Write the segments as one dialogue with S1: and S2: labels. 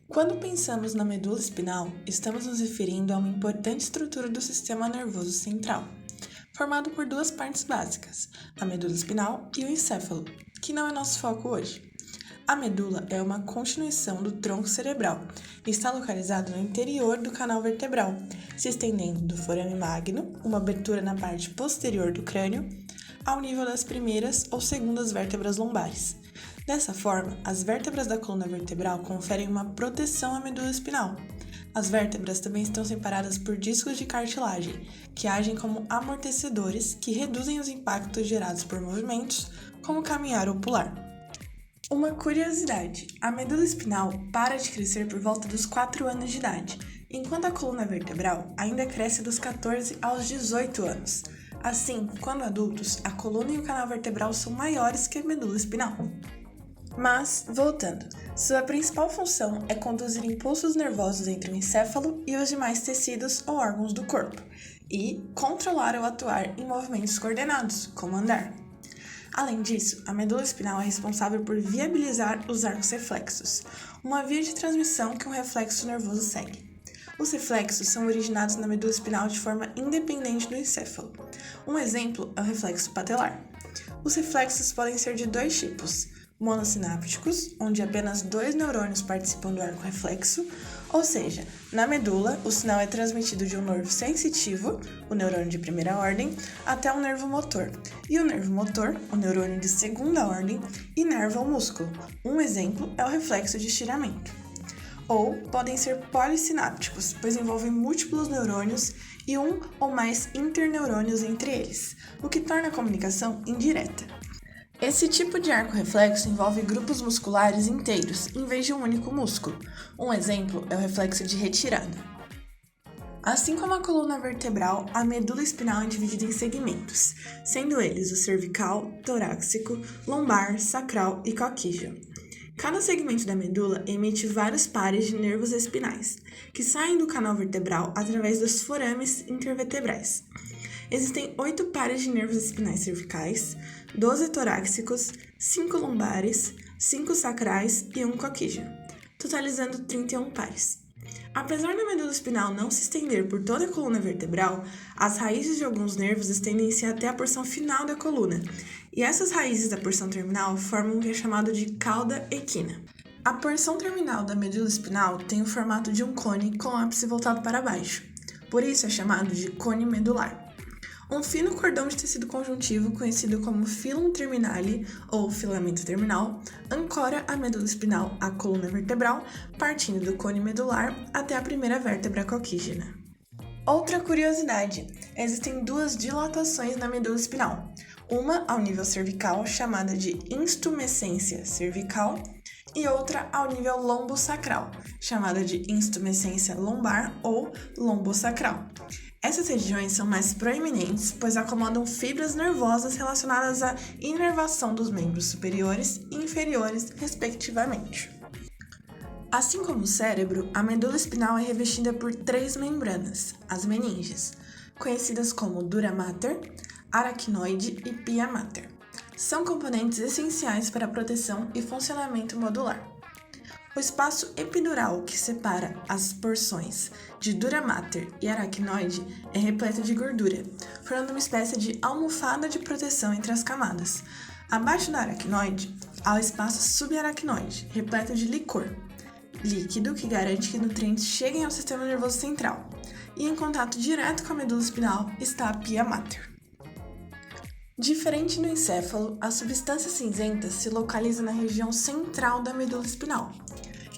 S1: Quando pensamos na medula espinhal, estamos nos referindo a uma importante estrutura do sistema nervoso central, formado por duas partes básicas, a medula espinhal e o encéfalo, que não é nosso foco hoje. A medula é uma continuação do tronco cerebral e está localizada no interior do canal vertebral, se estendendo do forame magno, uma abertura na parte posterior do crânio, ao nível das primeiras ou segundas vértebras lombares. Dessa forma, as vértebras da coluna vertebral conferem uma proteção à medula espinhal. As vértebras também estão separadas por discos de cartilagem, que agem como amortecedores que reduzem os impactos gerados por movimentos, como caminhar ou pular. Uma curiosidade: a medula espinhal para de crescer por volta dos 4 anos de idade, enquanto a coluna vertebral ainda cresce dos 14 aos 18 anos. Assim, quando adultos, a coluna e o canal vertebral são maiores que a medula espinhal. Mas, voltando, sua principal função é conduzir impulsos nervosos entre o encéfalo e os demais tecidos ou órgãos do corpo, e controlar ou atuar em movimentos coordenados, como andar. Além disso, a medula espinhal é responsável por viabilizar os arcos reflexos, uma via de transmissão que um reflexo nervoso segue. Os reflexos são originados na medula espinhal de forma independente do encéfalo. Um exemplo é o reflexo patelar. Os reflexos podem ser de dois tipos: monossinápticos, onde apenas 2 neurônios participam do arco reflexo, ou seja, na medula, o sinal é transmitido de um nervo sensitivo, o neurônio de primeira ordem, até um nervo motor, e o nervo motor, o neurônio de segunda ordem, inerva o músculo. Um exemplo é o reflexo de estiramento. Ou podem ser polissinápticos, pois envolvem múltiplos neurônios e um ou mais interneurônios entre eles, o que torna a comunicação indireta. Esse tipo de arco reflexo envolve grupos musculares inteiros, em vez de um único músculo. Um exemplo é o reflexo de retirada. Assim como a coluna vertebral, a medula espinal é dividida em segmentos, sendo eles o cervical, torácico, lombar, sacral e coquígeo. Cada segmento da medula emite vários pares de nervos espinais, que saem do canal vertebral através dos forames intervertebrais. Existem 8 pares de nervos espinais cervicais, 12 torácicos, 5 lombares, 5 sacrais e 1 coquígeo, totalizando 31 pares. Apesar da medula espinal não se estender por toda a coluna vertebral, as raízes de alguns nervos estendem-se até a porção final da coluna, e essas raízes da porção terminal formam o que é chamado de cauda equina. A porção terminal da medula espinal tem o formato de um cone com o ápice voltado para baixo, por isso é chamado de cone medular. Um fino cordão de tecido conjuntivo, conhecido como filum terminale ou filamento terminal, ancora a medula espinal à coluna vertebral, partindo do cone medular até a primeira vértebra coquígea. Outra curiosidade: existem 2 dilatações na medula espinal, uma ao nível cervical, chamada de instumescência cervical, e outra ao nível lombosacral, chamada de instumescência lombar ou lombosacral. Essas regiões são mais proeminentes, pois acomodam fibras nervosas relacionadas à inervação dos membros superiores e inferiores, respectivamente. Assim como o cérebro, a medula espinal é revestida por 3 membranas, as meninges, conhecidas como dura mater, aracnoide e pia mater. São componentes essenciais para a proteção e funcionamento modular. O espaço epidural que separa as porções de dura mater e aracnoide é repleto de gordura, formando uma espécie de almofada de proteção entre as camadas. Abaixo da aracnoide, há o espaço subaracnoide, repleto de licor, líquido que garante que nutrientes cheguem ao sistema nervoso central. E em contato direto com a medula espinal está a pia mater. Diferente do encéfalo, a substância cinzenta se localiza na região central da medula espinal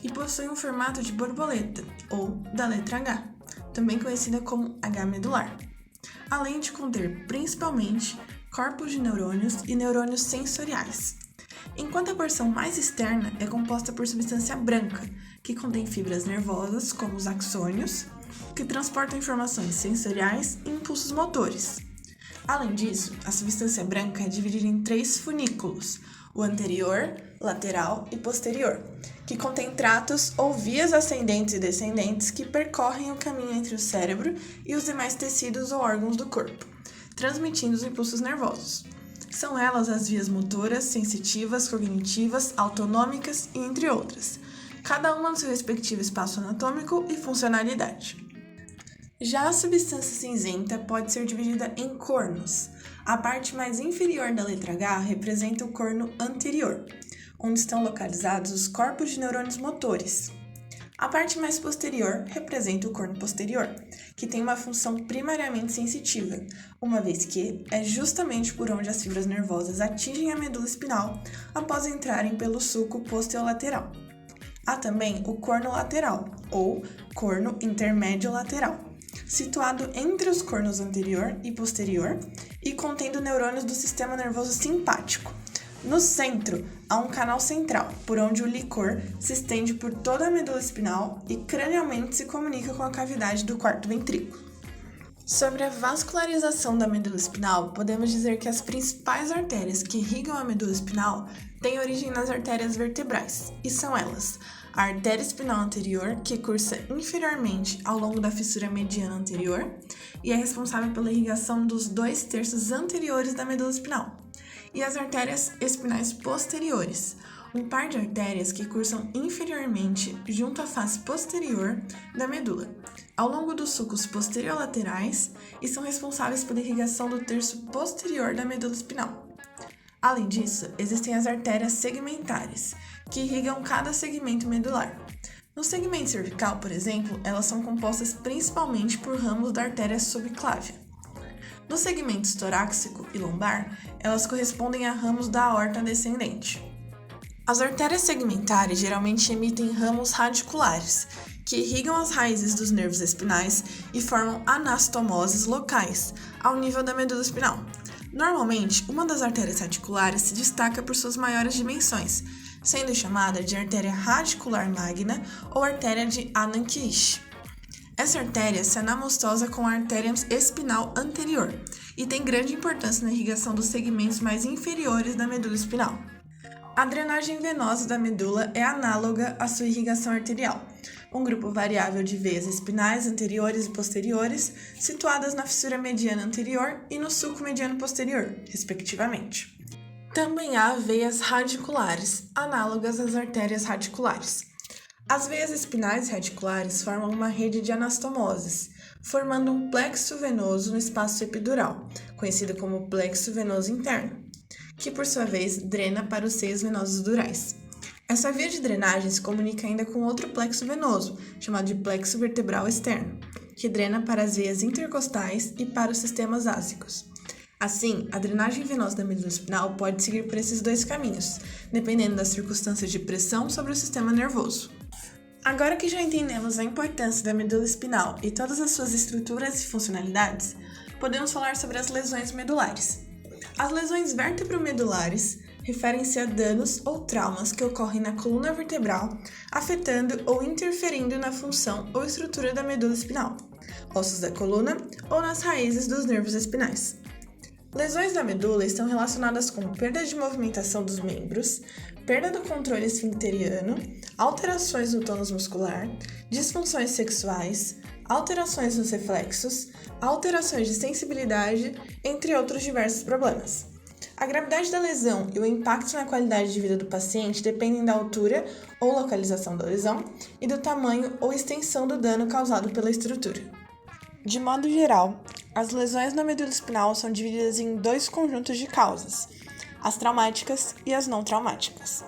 S1: e possui um formato de borboleta, ou da letra H, também conhecida como H medular, além de conter principalmente corpos de neurônios e neurônios sensoriais, enquanto a porção mais externa é composta por substância branca, que contém fibras nervosas, como os axônios, que transportam informações sensoriais e impulsos motores. Além disso, a substância branca é dividida em 3 funículos, o anterior, lateral e posterior, que contém tratos ou vias ascendentes e descendentes que percorrem o caminho entre o cérebro e os demais tecidos ou órgãos do corpo, transmitindo os impulsos nervosos. São elas as vias motoras, sensitivas, cognitivas, autonômicas e entre outras. cada uma no seu respectivo espaço anatômico e funcionalidade. Já a substância cinzenta pode ser dividida em cornos. A parte mais inferior da letra H representa o corno anterior, onde estão localizados os corpos de neurônios motores. A parte mais posterior representa o corno posterior, que tem uma função primariamente sensitiva, uma vez que é justamente por onde as fibras nervosas atingem a medula espinal após entrarem pelo sulco posterolateral. Há também o corno lateral, ou corno intermédio lateral, situado entre os cornos anterior e posterior e contendo neurônios do sistema nervoso simpático. No centro, há um canal central, por onde o licor se estende por toda a medula espinal e cranialmente se comunica com a cavidade do quarto ventrículo. Sobre a vascularização da medula espinal, podemos dizer que as principais artérias que irrigam a medula espinal têm origem nas artérias vertebrais, e são elas: a artéria espinal anterior, que cursa inferiormente ao longo da fissura mediana anterior e é responsável pela irrigação dos 2/3 anteriores da medula espinal, e as artérias espinais posteriores, um par de artérias que cursam inferiormente junto à face posterior da medula, ao longo dos sulcos posterior-laterais e são responsáveis pela irrigação do terço posterior da medula espinal. Além disso, existem as artérias segmentares, que irrigam cada segmento medular. No segmento cervical, por exemplo, elas são compostas principalmente por ramos da artéria subclávia. Nos segmentos torácico e lombar, elas correspondem a ramos da aorta descendente. As artérias segmentares geralmente emitem ramos radiculares, que irrigam as raízes dos nervos espinais e formam anastomoses locais, ao nível da medula espinal. Normalmente, uma das artérias radiculares se destaca por suas maiores dimensões, sendo chamada de artéria radicular magna ou artéria de Anankeich. Essa artéria se anamostosa com a artéria espinal anterior e tem grande importância na irrigação dos segmentos mais inferiores da medula espinal. A drenagem venosa da medula é análoga à sua irrigação arterial, um grupo variável de veias espinais anteriores e posteriores, situadas na fissura mediana anterior e no sulco mediano posterior, respectivamente. Também há veias radiculares, análogas às artérias radiculares. As veias espinais radiculares formam uma rede de anastomoses, formando um plexo venoso no espaço epidural, conhecido como plexo venoso interno, que por sua vez drena para os seios venosos durais. Essa via de drenagem se comunica ainda com outro plexo venoso, chamado de plexo vertebral externo, que drena para as veias intercostais e para os sistemas ásicos. Assim, a drenagem venosa da medula espinal pode seguir por esses dois caminhos, dependendo das circunstâncias de pressão sobre o sistema nervoso. Agora que já entendemos a importância da medula espinal e todas as suas estruturas e funcionalidades, podemos falar sobre as lesões medulares. As lesões vértebro-medulares referem-se a danos ou traumas que ocorrem na coluna vertebral, afetando ou interferindo na função ou estrutura da medula espinal, ossos da coluna ou nas raízes dos nervos espinais. Lesões da medula estão relacionadas com perda de movimentação dos membros, perda do controle esfincteriano, alterações no tônus muscular, disfunções sexuais, alterações nos reflexos, alterações de sensibilidade, entre outros diversos problemas. A gravidade da lesão e o impacto na qualidade de vida do paciente dependem da altura ou localização da lesão e do tamanho ou extensão do dano causado pela estrutura. De modo geral, as lesões na medula espinal são divididas em dois conjuntos de causas, as traumáticas e as não traumáticas.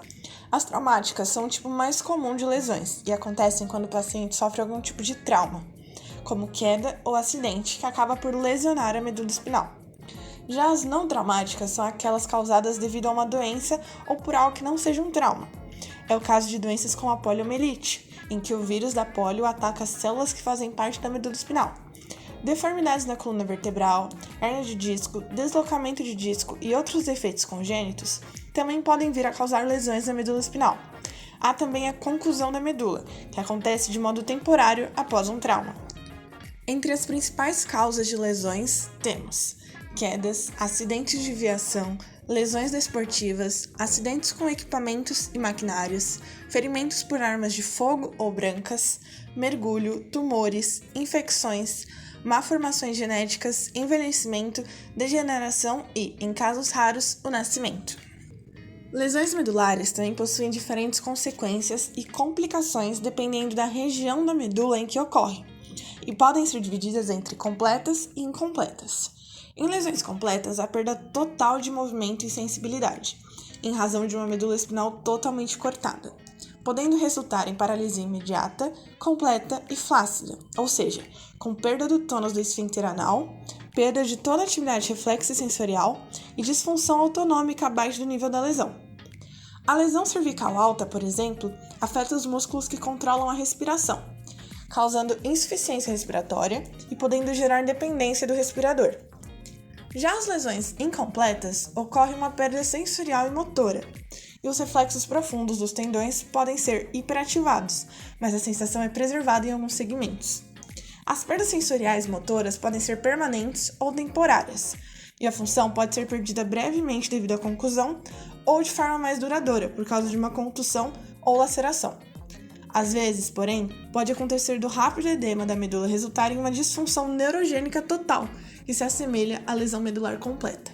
S1: As traumáticas são o tipo mais comum de lesões e acontecem quando o paciente sofre algum tipo de trauma, como queda ou acidente, que acaba por lesionar a medula espinal. Já as não traumáticas são aquelas causadas devido a uma doença ou por algo que não seja um trauma. É o caso de doenças como a poliomielite, em que o vírus da polio ataca as células que fazem parte da medula espinal. Deformidades na coluna vertebral, hérnia de disco, deslocamento de disco e outros defeitos congênitos também podem vir a causar lesões na medula espinal. Há também a contusão da medula, que acontece de modo temporário após um trauma. Entre as principais causas de lesões temos quedas, acidentes de viação, lesões desportivas, acidentes com equipamentos e maquinários, ferimentos por armas de fogo ou brancas, mergulho, tumores, infecções, malformações genéticas, envelhecimento, degeneração e, em casos raros, o nascimento. Lesões medulares também possuem diferentes consequências e complicações dependendo da região da medula em que ocorre, e podem ser divididas entre completas e incompletas. Em lesões completas, há perda total de movimento e sensibilidade, em razão de uma medula espinal totalmente cortada, podendo resultar em paralisia imediata, completa e flácida, ou seja, com perda do tônus do esfíncter anal, perda de toda a atividade reflexa e sensorial e disfunção autonômica abaixo do nível da lesão. A lesão cervical alta, por exemplo, afeta os músculos que controlam a respiração, causando insuficiência respiratória e podendo gerar dependência do respirador. Já as lesões incompletas ocorre uma perda sensorial e motora, e os reflexos profundos dos tendões podem ser hiperativados, mas a sensação é preservada em alguns segmentos. As perdas sensoriais motoras podem ser permanentes ou temporárias, e a função pode ser perdida brevemente devido à contusão ou de forma mais duradoura, por causa de uma contusão ou laceração. Às vezes, porém, pode acontecer do rápido edema da medula resultar em uma disfunção neurogênica total, que se assemelha à lesão medular completa.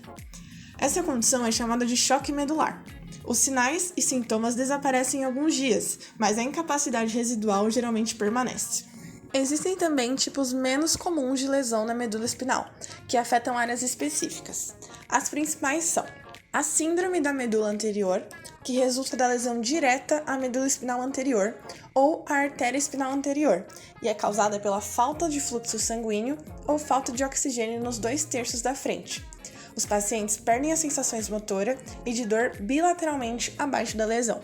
S1: Essa condição é chamada de choque medular. Os sinais e sintomas desaparecem em alguns dias, mas a incapacidade residual geralmente permanece. Existem também tipos menos comuns de lesão na medula espinal, que afetam áreas específicas. As principais são a síndrome da medula anterior, que resulta da lesão direta à medula espinal anterior ou à artéria espinal anterior, e é causada pela falta de fluxo sanguíneo ou falta de oxigênio nos 2/3 da frente. Os pacientes perdem as sensações motora e de dor bilateralmente abaixo da lesão.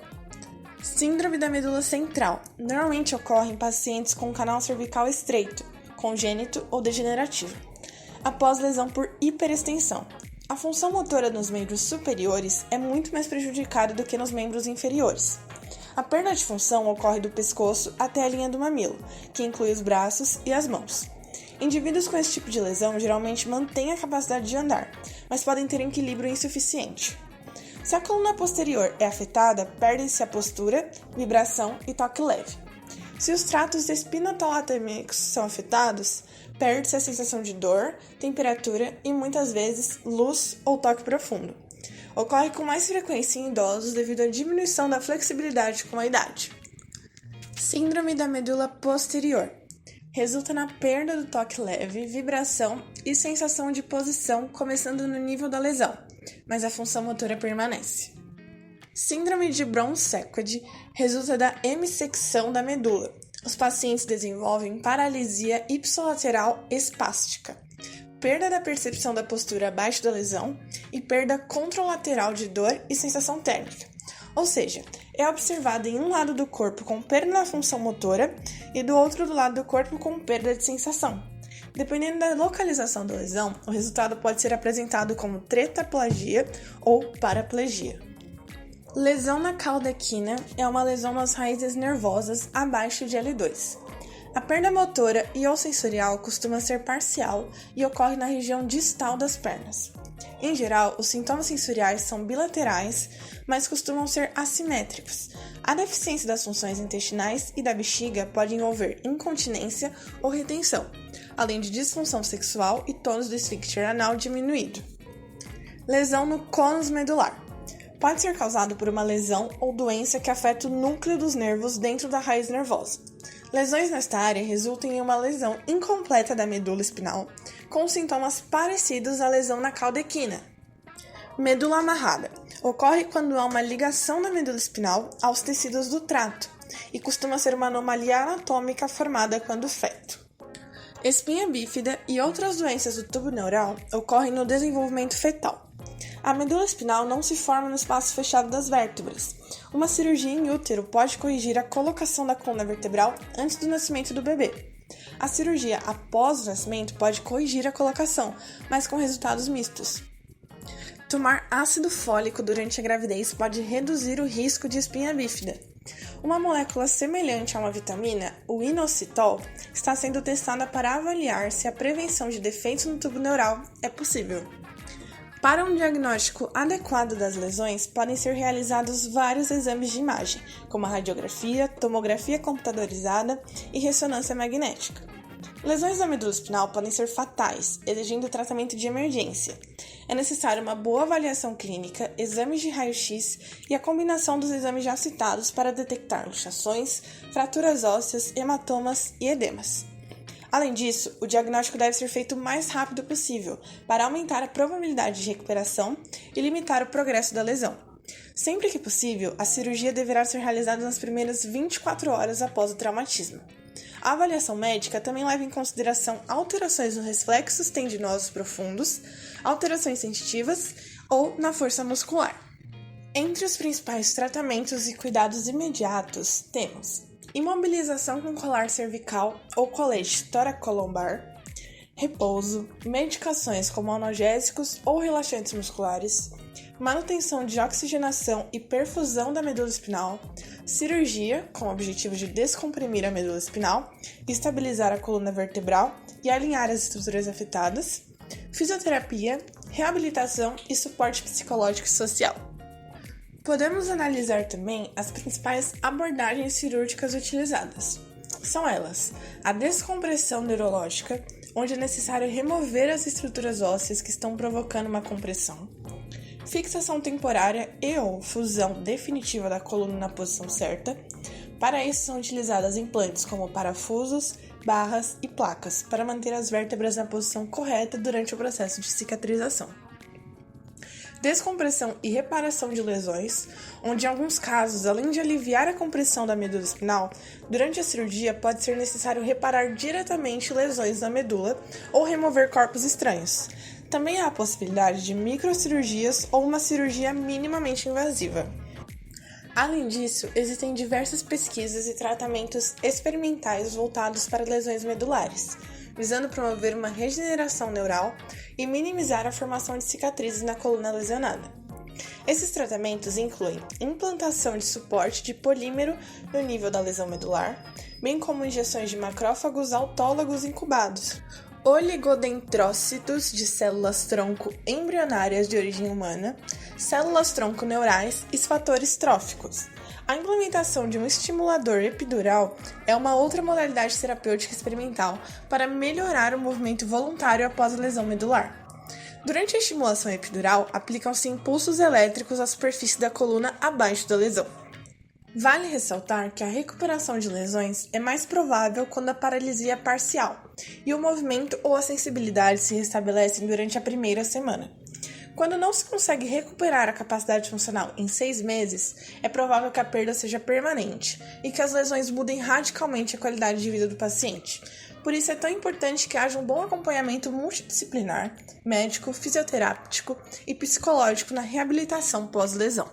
S1: Síndrome da medula central normalmente ocorre em pacientes com canal cervical estreito, congênito ou degenerativo, após lesão por hiperextensão. A função motora nos membros superiores é muito mais prejudicada do que nos membros inferiores. A perda de função ocorre do pescoço até a linha do mamilo, que inclui os braços e as mãos. Indivíduos com esse tipo de lesão geralmente mantêm a capacidade de andar, mas podem ter equilíbrio insuficiente. Se a coluna posterior é afetada, perdem-se a postura, vibração e toque leve. Se os tratos espinotalatêmicos são afetados, perde-se a sensação de dor, temperatura e, muitas vezes, luz ou toque profundo. Ocorre com mais frequência em idosos devido à diminuição da flexibilidade com a idade. Síndrome da medula posterior. Resulta na perda do toque leve, vibração e sensação de posição começando no nível da lesão, mas a função motora permanece. Síndrome de Brown-Séquard resulta da hemissecção da medula. Os pacientes desenvolvem paralisia ipsilateral espástica, perda da percepção da postura abaixo da lesão e perda contralateral de dor e sensação térmica. Ou seja, é observada em um lado do corpo com perda na função motora e do outro lado do corpo com perda de sensação. Dependendo da localização da lesão, o resultado pode ser apresentado como tetraplegia ou paraplegia. Lesão na cauda equina é uma lesão nas raízes nervosas abaixo de L2. A perda motora e ou sensorial costuma ser parcial e ocorre na região distal das pernas. Em geral, os sintomas sensoriais são bilaterais, mas costumam ser assimétricos. A deficiência das funções intestinais e da bexiga pode envolver incontinência ou retenção, além de disfunção sexual e tônus do esfíncter anal diminuído. Lesão no cônus medular. Pode ser causado por uma lesão ou doença que afeta o núcleo dos nervos dentro da raiz nervosa. Lesões nesta área resultam em uma lesão incompleta da medula espinal, com sintomas parecidos à lesão na cauda equina. Medula amarrada. Ocorre quando há uma ligação da medula espinal aos tecidos do trato e costuma ser uma anomalia anatômica formada quando feto. Espinha bífida e outras doenças do tubo neural ocorrem no desenvolvimento fetal. A medula espinal não se forma no espaço fechado das vértebras. Uma cirurgia em útero pode corrigir a colocação da coluna vertebral antes do nascimento do bebê. A cirurgia após o nascimento pode corrigir a colocação, mas com resultados mistos. Tomar ácido fólico durante a gravidez pode reduzir o risco de espinha bífida. Uma molécula semelhante a uma vitamina, o inositol, está sendo testada para avaliar se a prevenção de defeitos no tubo neural é possível. Para um diagnóstico adequado das lesões, podem ser realizados vários exames de imagem, como a radiografia, tomografia computadorizada e ressonância magnética. Lesões da medula espinhal podem ser fatais, exigindo tratamento de emergência. É necessária uma boa avaliação clínica, exames de raio-x e a combinação dos exames já citados para detectar luxações, fraturas ósseas, hematomas e edemas. Além disso, o diagnóstico deve ser feito o mais rápido possível para aumentar a probabilidade de recuperação e limitar o progresso da lesão. Sempre que possível, a cirurgia deverá ser realizada nas primeiras 24 horas após o traumatismo. A avaliação médica também leva em consideração alterações nos reflexos tendinosos profundos, alterações sensitivas ou na força muscular. Entre os principais tratamentos e cuidados imediatos, temos imobilização com colar cervical ou colete toracolombar, repouso, medicações como analgésicos ou relaxantes musculares, manutenção de oxigenação e perfusão da medula espinal, cirurgia com o objetivo de descomprimir a medula espinal, estabilizar a coluna vertebral e alinhar as estruturas afetadas, fisioterapia, reabilitação e suporte psicológico e social. Podemos analisar também as principais abordagens cirúrgicas utilizadas. São elas: a descompressão neurológica, onde é necessário remover as estruturas ósseas que estão provocando uma compressão, fixação temporária e/ou fusão definitiva da coluna na posição certa. Para isso são utilizadas implantes como parafusos, barras e placas para manter as vértebras na posição correta durante o processo de cicatrização. Descompressão e reparação de lesões, onde em alguns casos, além de aliviar a compressão da medula espinal, durante a cirurgia pode ser necessário reparar diretamente lesões na medula ou remover corpos estranhos. Também há a possibilidade de microcirurgias ou uma cirurgia minimamente invasiva. Além disso, existem diversas pesquisas e tratamentos experimentais voltados para lesões medulares, visando promover uma regeneração neural e minimizar a formação de cicatrizes na coluna lesionada. Esses tratamentos incluem implantação de suporte de polímero no nível da lesão medular, bem como injeções de macrófagos autólogos incubados, oligodendrócitos de células-tronco embrionárias de origem humana, células-tronco neurais e fatores tróficos. A implementação de um estimulador epidural é uma outra modalidade terapêutica experimental para melhorar o movimento voluntário após a lesão medular. Durante a estimulação epidural, aplicam-se impulsos elétricos à superfície da coluna abaixo da lesão. Vale ressaltar que a recuperação de lesões é mais provável quando a paralisia é parcial e o movimento ou a sensibilidade se restabelecem durante a primeira semana. Quando não se consegue recuperar a capacidade funcional em 6 meses, é provável que a perda seja permanente e que as lesões mudem radicalmente a qualidade de vida do paciente. Por isso é tão importante que haja um bom acompanhamento multidisciplinar, médico, fisioterápico e psicológico na reabilitação pós-lesão.